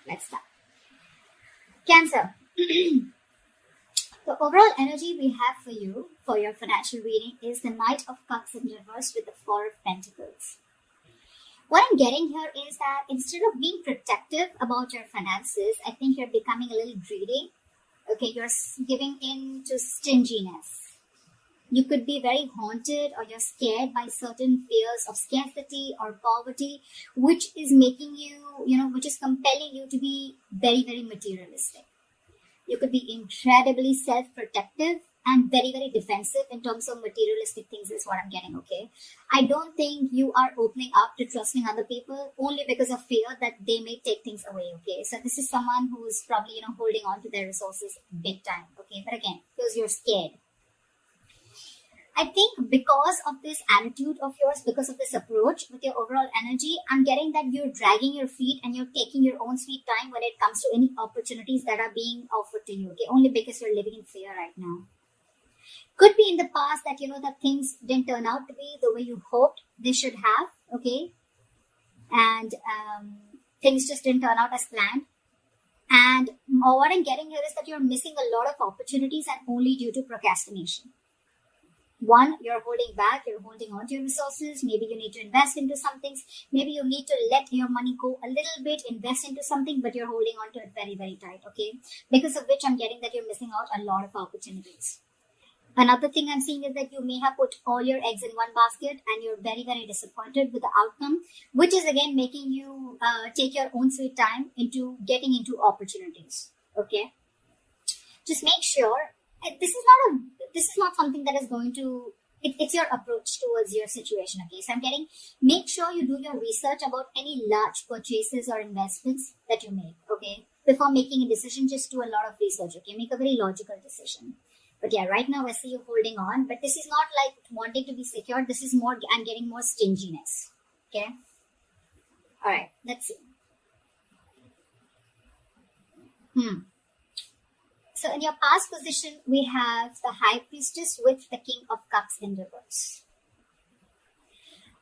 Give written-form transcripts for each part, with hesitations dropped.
Let's start. Cancer. The overall energy we have for you for your financial reading is the Knight of Cups in reverse with the Four of Pentacles. What I'm getting here is that instead of being protective about your finances, I think you're becoming a little greedy. Okay, you're giving in to stinginess. You could be very haunted or you're scared by certain fears of scarcity or poverty, which is making you, which is compelling you to be very, very materialistic. You could be incredibly self-protective and very, very defensive in terms of materialistic things is what I'm getting, okay? I don't think you are opening up to trusting other people only because of fear that they may take things away, okay? So this is someone who's probably, holding on to their resources big time, okay? But again, because you're scared. I think because of this attitude of yours, because of this approach with your overall energy, I'm getting that you're dragging your feet and you're taking your own sweet time when it comes to any opportunities that are being offered to you, okay? Only because you're living in fear right now. Could be in the past that, that things didn't turn out to be the way you hoped they should have, okay? And things just didn't turn out as planned. And what I'm getting here is that you're missing a lot of opportunities and only due to procrastination. One, you're holding back, you're holding on to your resources. Maybe you need to invest into some things. Maybe you need to let your money go a little bit, invest into something, but you're holding on to it very, very tight, okay? Because of which I'm getting that you're missing out a lot of opportunities. Another thing I'm seeing is that you may have put all your eggs in one basket and you're very, very disappointed with the outcome, which is again making you take your own sweet time into getting into opportunities, okay? Just make sure this is not something that is going to, it's your approach towards your situation, okay? So I'm getting, make sure you do your research about any large purchases or investments that you make, okay? Before making a decision, just do a lot of research, okay? Make a very logical decision. But yeah, right now I see you holding on, but this is not like wanting to be secure. This is more, I'm getting more stinginess, okay? All right, let's see. So in your past position, we have the High Priestess with the King of Cups in reverse.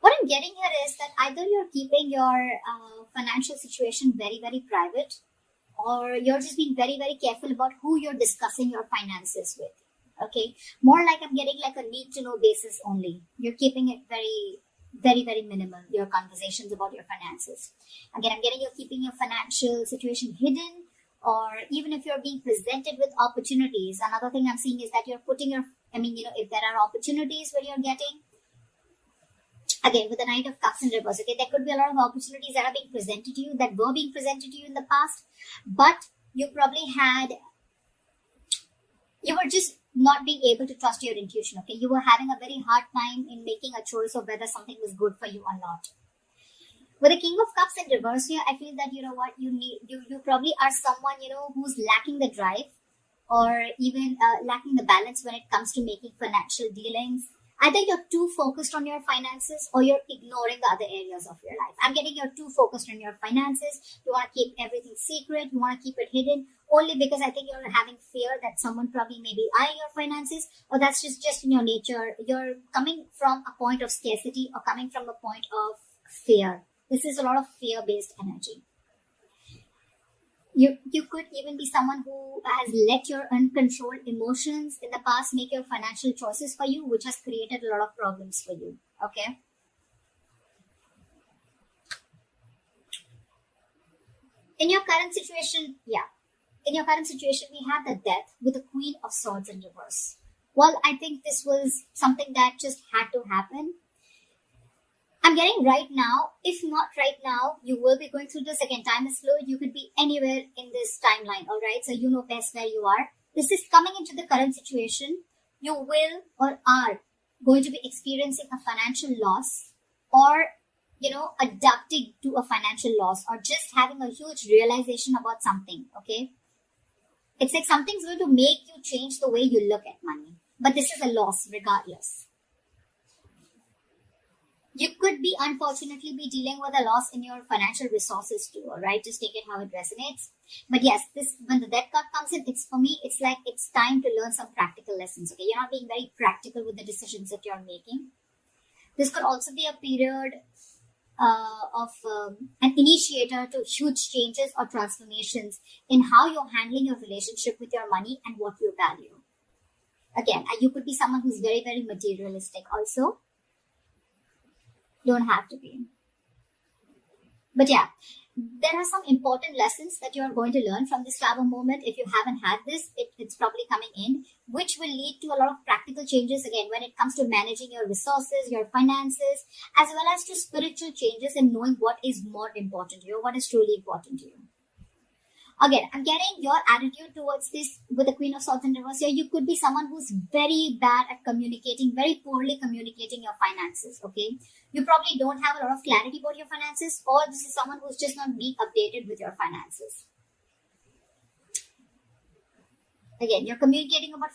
What I'm getting here is that either you're keeping your financial situation very, very private, or you're just being very, very careful about who you're discussing your finances with. Okay, more like I'm getting like a need to know basis only. You're keeping it very, very, very minimal, your conversations about your finances. Again, I'm getting you're keeping your financial situation hidden, or even if you're being presented with opportunities. Another thing I'm seeing is that you're putting your, if there are opportunities where you're getting, again, with the Knight of Cups in reverse, okay, there could be a lot of opportunities that are being presented to you, that were being presented to you in the past, but you probably you were just not being able to trust your intuition, okay? You were having a very hard time in making a choice of whether something was good for you or not. With the King of Cups in reverse here, I feel that, you probably are someone, who's lacking the drive or even lacking the balance when it comes to making financial dealings. Either you're too focused on your finances or you're ignoring the other areas of your life. I'm getting you're too focused on your finances. You want to keep everything secret. You want to keep it hidden only because I think you're having fear that someone probably may be eyeing your finances, or that's just in your nature. You're coming from a point of scarcity or coming from a point of fear. This is a lot of fear-based energy. You could even be someone who has let your uncontrolled emotions in the past make your financial choices for you, which has created a lot of problems for you, okay? In your current situation, we have the Death with the Queen of Swords in reverse. Well, I think this was something that just had to happen. I'm getting right now, if not right now, you will be going through this again. Time is fluid. You could be anywhere in this timeline, all right? So you know best where you are. This is coming into the current situation. You will or are going to be experiencing a financial loss, or, adapting to a financial loss, or just having a huge realization about something, okay? It's like something's going to make you change the way you look at money. But this is a loss regardless. You could be, unfortunately, be dealing with a loss in your financial resources too, all right? Just take it how it resonates. But yes, when the Death card comes in, for me, it's like it's time to learn some practical lessons, okay? You're not being very practical with the decisions that you're making. This could also be a period an initiator to huge changes or transformations in how you're handling your relationship with your money and what you value. Again, you could be someone who's very, very materialistic also. Don't have to be. But yeah, there are some important lessons that you're going to learn from this travel moment. If you haven't had this, it's probably coming in, which will lead to a lot of practical changes again when it comes to managing your resources, your finances, as well as to spiritual changes and knowing what is more important to you, what is truly important to you. Again, I'm getting your attitude towards this with the Queen of Swords in reverse here. You could be someone who's very bad at communicating, very poorly communicating your finances, okay? You probably don't have a lot of clarity about your finances, or this is someone who's just not being updated with your finances. Again, your communication about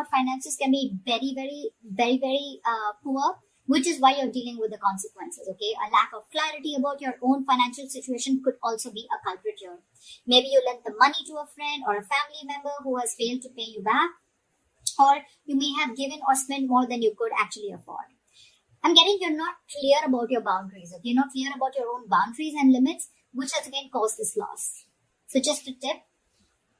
finances can be very, very, very, very poor, which is why you're dealing with the consequences, okay? A lack of clarity about your own financial situation could also be a culprit here. Maybe you lent the money to a friend or a family member who has failed to pay you back, or you may have given or spent more than you could actually afford. I'm getting you're not clear about your boundaries, okay? You're not clear about your own boundaries and limits, which has again caused this loss. So just a tip,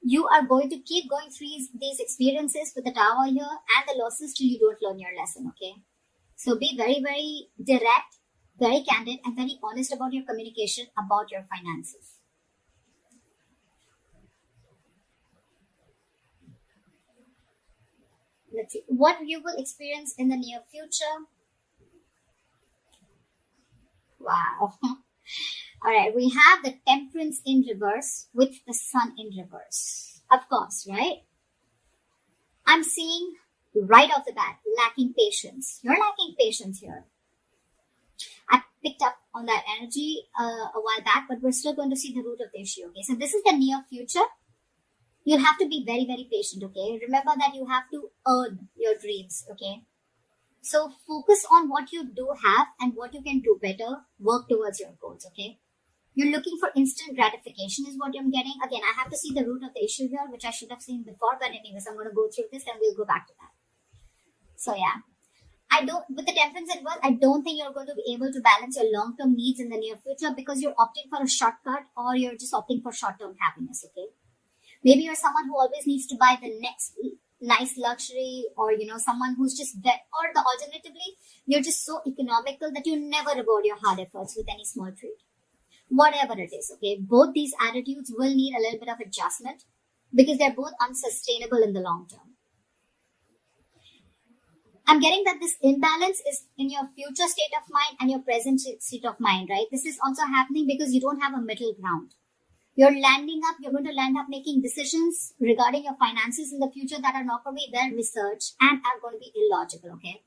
you are going to keep going through these experiences with the Tower here and the losses till you don't learn your lesson, okay? So be very, very direct, very candid, and very honest about your communication about your finances. Let's see what you will experience in the near future. Wow. All right, we have the Temperance in reverse with the Sun in reverse. Of course, right? I'm seeing right off the bat, lacking patience. You're lacking patience here. I picked up on that energy a while back, but we're still going to see the root of the issue, okay? So this is the near future. You'll have to be very, very patient, okay? Remember that you have to earn your dreams, okay? So focus on what you do have and what you can do better. Work towards your goals, okay? You're looking for instant gratification is what I'm getting. Again, I have to see the root of the issue here, which I should have seen before. But anyways, I'm going to go through this and we'll go back to that. So yeah, with the Temperance at work, I don't think you're going to be able to balance your long-term needs in the near future because you're opting for a shortcut or you're just opting for short-term happiness, okay? Maybe you're someone who always needs to buy the next nice luxury, or, someone who's just alternatively, you're just so economical that you never reward your hard efforts with any small treat. Whatever it is, okay? Both these attitudes will need a little bit of adjustment because they're both unsustainable in the long term. I'm getting that this imbalance is in your future state of mind and your present state of mind, right? This is also happening because you don't have a middle ground. You're going to land up making decisions regarding your finances in the future that are not going to be well researched and are going to be illogical, okay?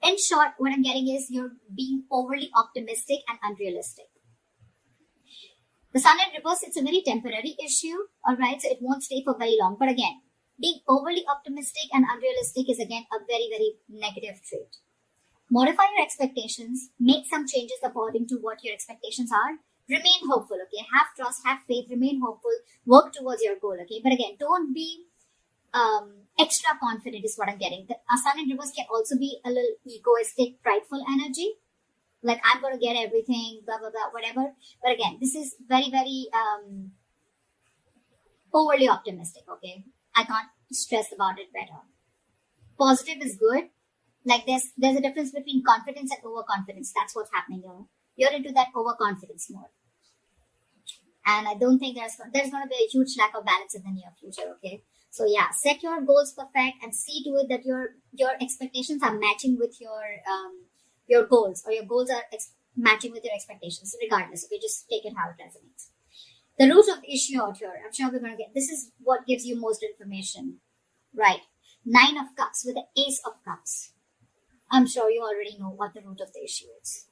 In short, what I'm getting is you're being overly optimistic and unrealistic. The Sun in reverse, it's a very temporary issue, alright? So it won't stay for very long. But again, being overly optimistic and unrealistic is again a very, very negative trait. Modify your expectations, make some changes according to what your expectations are. Remain hopeful, okay? Have trust, have faith, remain hopeful, work towards your goal, okay? But again, don't be extra confident is what I'm getting. The Sun in reverse can also be a little egoistic, prideful energy. Like, I'm going to get everything, blah, blah, blah, whatever. But again, this is very, very overly optimistic, okay? I can't stress about it better. Positive is good. Like, there's a difference between confidence and overconfidence. That's what's happening here. You're into that overconfidence mode. And I don't think there's going to be a huge lack of balance in the near future, okay? So yeah, set your goals perfect and see to it that your expectations are matching with your goals, or your goals are matching with your expectations, regardless. Okay, just take it how it resonates. The root of the issue out here, I'm sure we're going to get, this is what gives you most information, right? 9 of Cups with the Ace of Cups. I'm sure you already know what the root of the issue is.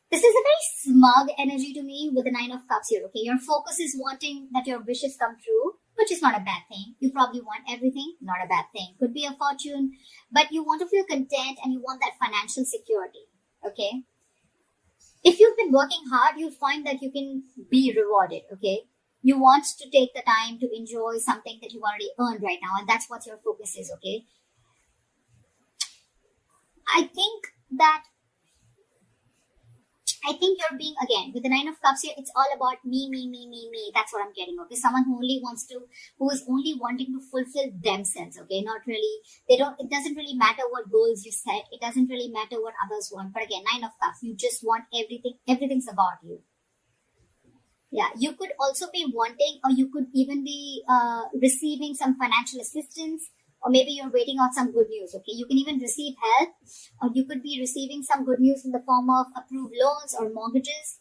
This is a very smug energy to me with the 9 of Cups here, okay? Your focus is wanting that your wishes come true, which is not a bad thing. You probably want everything, not a bad thing. Could be a fortune, but you want to feel content and you want that financial security, okay? If you've been working hard, you'll find that you can be rewarded, okay? You want to take the time to enjoy something that you've already earned right now, and that's what your focus is, okay? I think that I think you're being, again, with the Nine of Cups here, it's all about me, me, me, me, me. That's what I'm getting. Okay. Someone who who is only wanting to fulfill themselves. Okay. Not really, it doesn't really matter what goals you set. It doesn't really matter what others want. But again, Nine of Cups, you just want everything's about you. Yeah. You could also be wanting, or you could even be receiving some financial assistance, or maybe you're waiting on some good news. Okay, you can even receive help, or you could be receiving some good news in the form of approved loans or mortgages,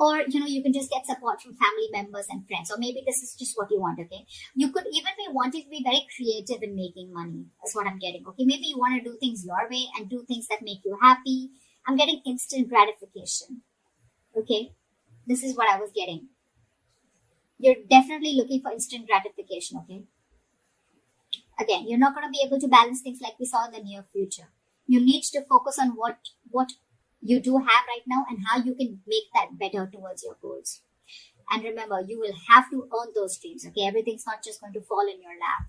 or you can just get support from family members and friends, or maybe this is just what you want. Okay, you could even be wanting to be very creative in making money. That's what I'm getting. Okay, maybe you want to do things your way and do things that make you happy. I'm getting instant gratification. Okay, this is what I was getting. You're definitely looking for instant gratification. Okay, again, you're not going to be able to balance things like we saw in the near future. You need to focus on what you do have right now and how you can make that better towards your goals. And remember, you will have to earn those dreams. Okay, everything's not just going to fall in your lap.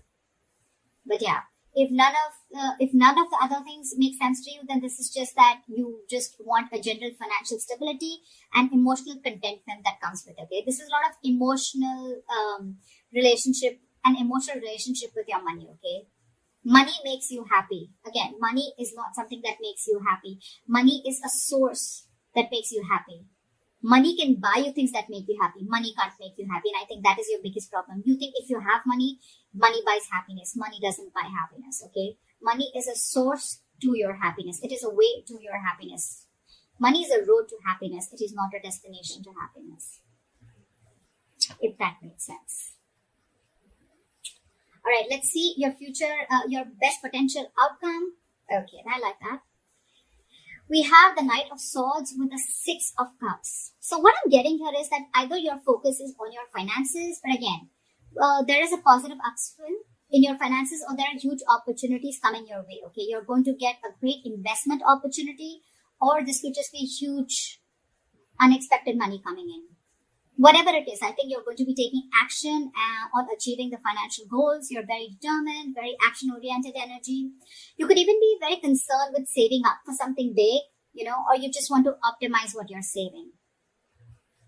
But yeah, if none of the other things make sense to you, then this is just that you just want a general financial stability and emotional contentment that comes with it. Okay, this is a lot of emotional relationship. An emotional relationship with your money. Okay, money makes you happy. Again, money is not something that makes you happy. Money is a source that makes you happy. Money can buy you things that make you happy. Money can't make you happy, and I think that is your biggest problem. You think if you have money, money buys happiness. Money doesn't buy happiness. Okay, money is a source to your happiness. It is a way to your happiness. Money is a road to happiness. It is not a destination to happiness, if that makes sense. All right, let's see your future, your best potential outcome. Okay, I like that. We have the Knight of Swords with the Six of Cups. So what I'm getting here is that either your focus is on your finances, but again, there is a positive upswing in your finances, or there are huge opportunities coming your way. Okay, you're going to get a great investment opportunity, or this could just be huge, unexpected money coming in. Whatever it is, I think you're going to be taking action on achieving the financial goals. You're very determined, very action-oriented energy. You could even be very concerned with saving up for something big, or you just want to optimize what you're saving.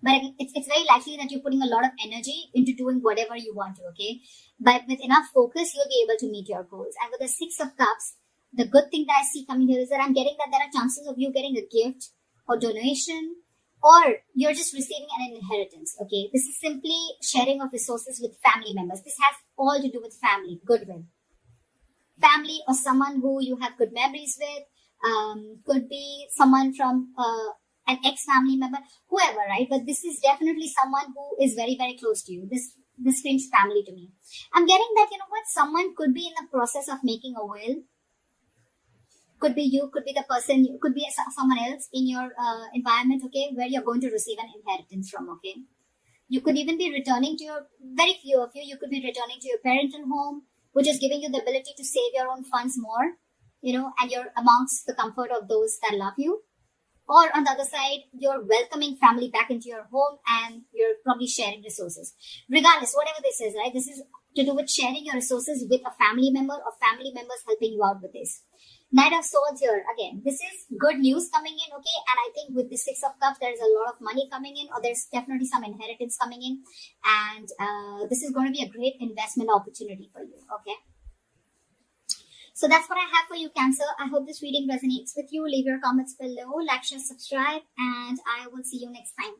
But it's very likely that you're putting a lot of energy into doing whatever you want to, okay? But with enough focus, you'll be able to meet your goals. And with the Six of Cups, the good thing that I see coming here is that I'm getting that there are chances of you getting a gift or donation, or you're just receiving an inheritance. Okay, this is simply sharing of resources with family members. This has all to do with family, goodwill. Family or someone who you have good memories with, could be someone from an ex-family member, whoever, right? But this is definitely someone who is very, very close to you. This screams family to me. I'm getting that, someone could be in the process of making a will. Could be you, could be the person, could be someone else in your environment, okay, where you're going to receive an inheritance from, okay. You could even be returning to very few of you could be returning to your parental home, which is giving you the ability to save your own funds more, and you're amongst the comfort of those that love you. Or on the other side, you're welcoming family back into your home and you're probably sharing resources. Regardless, whatever this is, right, this is to do with sharing your resources with a family member or family members helping you out with this. Knight of Swords here, again, this is good news coming in, okay? And I think with the Six of Cups, there's a lot of money coming in, or there's definitely some inheritance coming in. And this is going to be a great investment opportunity for you, okay? So that's what I have for you, Cancer. I hope this reading resonates with you. Leave your comments below, like, share, subscribe, and I will see you next time.